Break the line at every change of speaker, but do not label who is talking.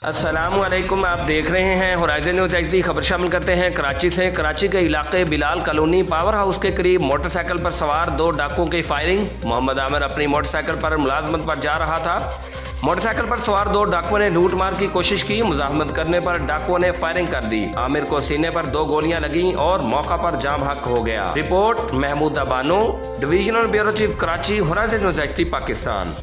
अस्सलामुअलैकुम, आप देख रहे हैं होराइजन न्यूज एचडी। खबर शामिल करते हैं कराची से। कराची के इलाके बिलाल कॉलोनी पावर हाउस के करीब मोटरसाइकिल पर सवार दो डाकुओं की फायरिंग। मोहम्मद आमिर अपनी मोटरसाइकिल पर मुलाजमत पर जा रहा था। मोटरसाइकिल पर सवार दो डाकुओं ने लूट मार की कोशिश की। मुजाहमत करने पर डाकुओं ने फायरिंग कर दी। आमिर को सीने पर दो गोलियां लगीं और मौका पर जाँ हक हो गया। Report Mahmooda Bano, divisional bureau chief Karachi, horizon news HD, Pakistan.